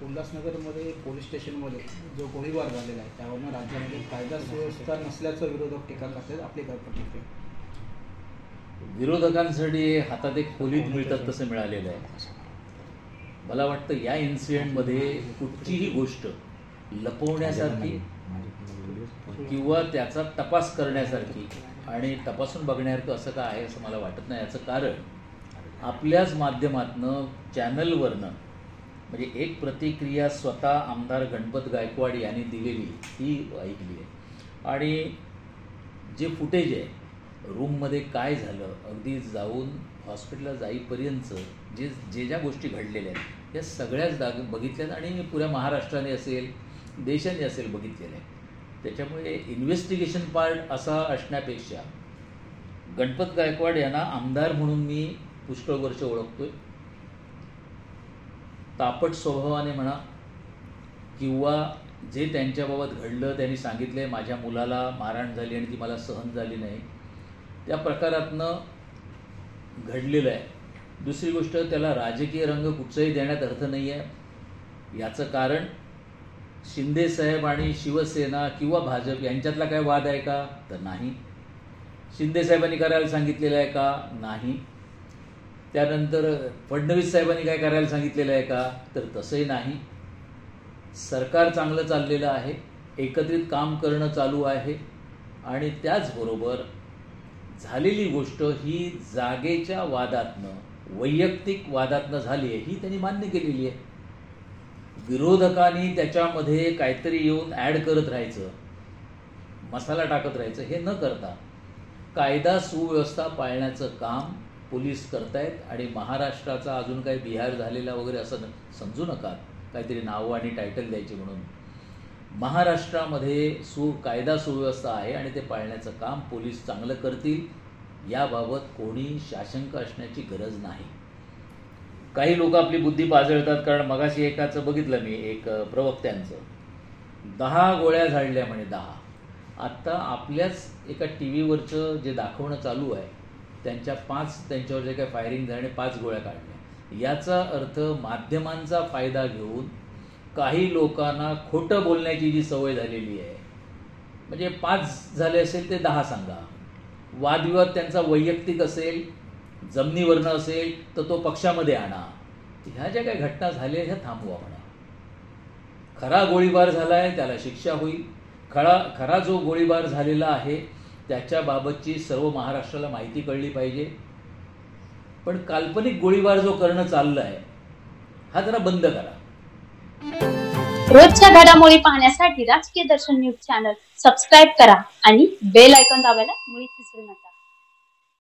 उल्हासनगरमध्ये पोलीस स्टेशनमध्ये जो गोळीबार झालेला आहे त्यावरून राज्यामध्ये कायदा सुव्यवस्था नसल्याचं विरोधक टीका करतात, आपली काय प्रतिक्रिया? विरोधकांसाठी हातात एक खोलीत मिळतात तसं मिळालेलं आहे. मला वाटतं या इन्सिडेंटमध्ये कुठचीही गोष्ट लपवण्यासारखी किंवा त्याचा तपास करण्यासारखी आणि तपासून बघण्यासारखं असं काय आहे असं मला वाटत नाही. याचं कारण आपल्याच माध्यमातनं चॅनलवरनं म्हणजे एक प्रतिक्रिया स्वतः आमदार गणपत गायकवाड यांनी दिलेली ती ऐकली आहे. आणि जे फुटेज आहे रूममध्ये काय झालं अगदी जाऊन हॉस्पिटलला जाईपर्यंत जे ज्या गोष्टी घडलेल्या आहेत या सगळ्याच बघितल्यात आणि पुऱ्या महाराष्ट्राने असेल देशाने असेल बघितलेलं आहे. त्याच्यामुळे इन्व्हेस्टिगेशन पार्ट असा असण्यापेक्षा गणपत गायकवाड यांना आमदार म्हणून मी पुष्कळ वर्ष ओळखतोय. तापट स्वभावाने म्हणा किंवा जे त्यांच्याबाबत घडलं त्यांनी सांगितले माझ्या मुलाला मारहाण झाली आणि ती मला सहन झाली नाही त्या प्रकारातनं घडलेलं आहे. दुसरी गोष्ट त्याला राजकीय रंग कुठचाही देण्यात अर्थ नाही आहे. याचं कारण शिंदेसाहेब आणि शिवसेना किंवा भाजप यांच्यातला काय वाद आहे का तर नाही. शिंदेसाहेबांनी करायला सांगितलेलं आहे का नाही. त्यानंतर फडणवीस साहेबांनी काय करायला सांगितलेलं आहे का तर तसंही नाही. सरकार चांगलं चाललेलं आहे, एकत्रित काम करणं चालू आहे आणि त्याचबरोबर झालेली गोष्ट ही जागेच्या वादातनं वैयक्तिक वादातनं झाली आहे ही त्यांनी मान्य केलेली आहे. विरोधकांनी त्याच्यामध्ये काहीतरी येऊन ॲड करत राहायचं, मसाला टाकत राहायचं हे न करता कायदा सुव्यवस्था पाळण्याचं काम पोलीस करतायत. आणि महाराष्ट्राचा अजून काही बिहार झालेला वगैरे असं समजू नका काहीतरी नावं आणि टायटल द्यायची म्हणून. महाराष्ट्रामध्ये कायदा सुव्यवस्था आहे आणि ते पाळण्याचं काम पोलीस चांगलं करतील याबाबत कोणी साशंक असण्याची गरज नाही. काही लोक आपली बुद्धी पाजळतात कारण मगाशी एकाचं बघितलं मी एक प्रवक्त्यांचं 10 गोळ्या झाडल्या म्हणे 10. आत्ता आपल्याच एका टी व्हीवरचं जे दाखवणं चालू आहे त्यांच्यावर जे काही फायरिंग झाले 5 गोळ्या काढल्या. याचा अर्थ माध्यमांचा फायदा घेऊन काही लोकांना खोटं बोलण्याची जी सवय झालेली आहे म्हणजे 5 झाले असेल ते 10 सांगा. वादविवाद त्यांचा वैयक्तिक असेल जमिनीवरनं असेल तर तो पक्षामध्ये आणा. ह्या ज्या काही घटना झाल्या ह्या थांबवा म्हणा. खरा गोळीबार झाला आहे त्याला शिक्षा होईल. खरा जो गोळीबार झालेला आहे त्याच्याबाबतची सर्व महाराष्ट्राला माहिती कळली पाहिजे. पण काल्पनिक गोळीबार जो करणं चाललं आहे हा जरा बंद करा. रोजच्या घडामोडी पाहण्यासाठी राजकीय दर्शन न्यूज चॅनल सबस्क्राईब करा आणि बेल आयकॉन दाबायला मुळीच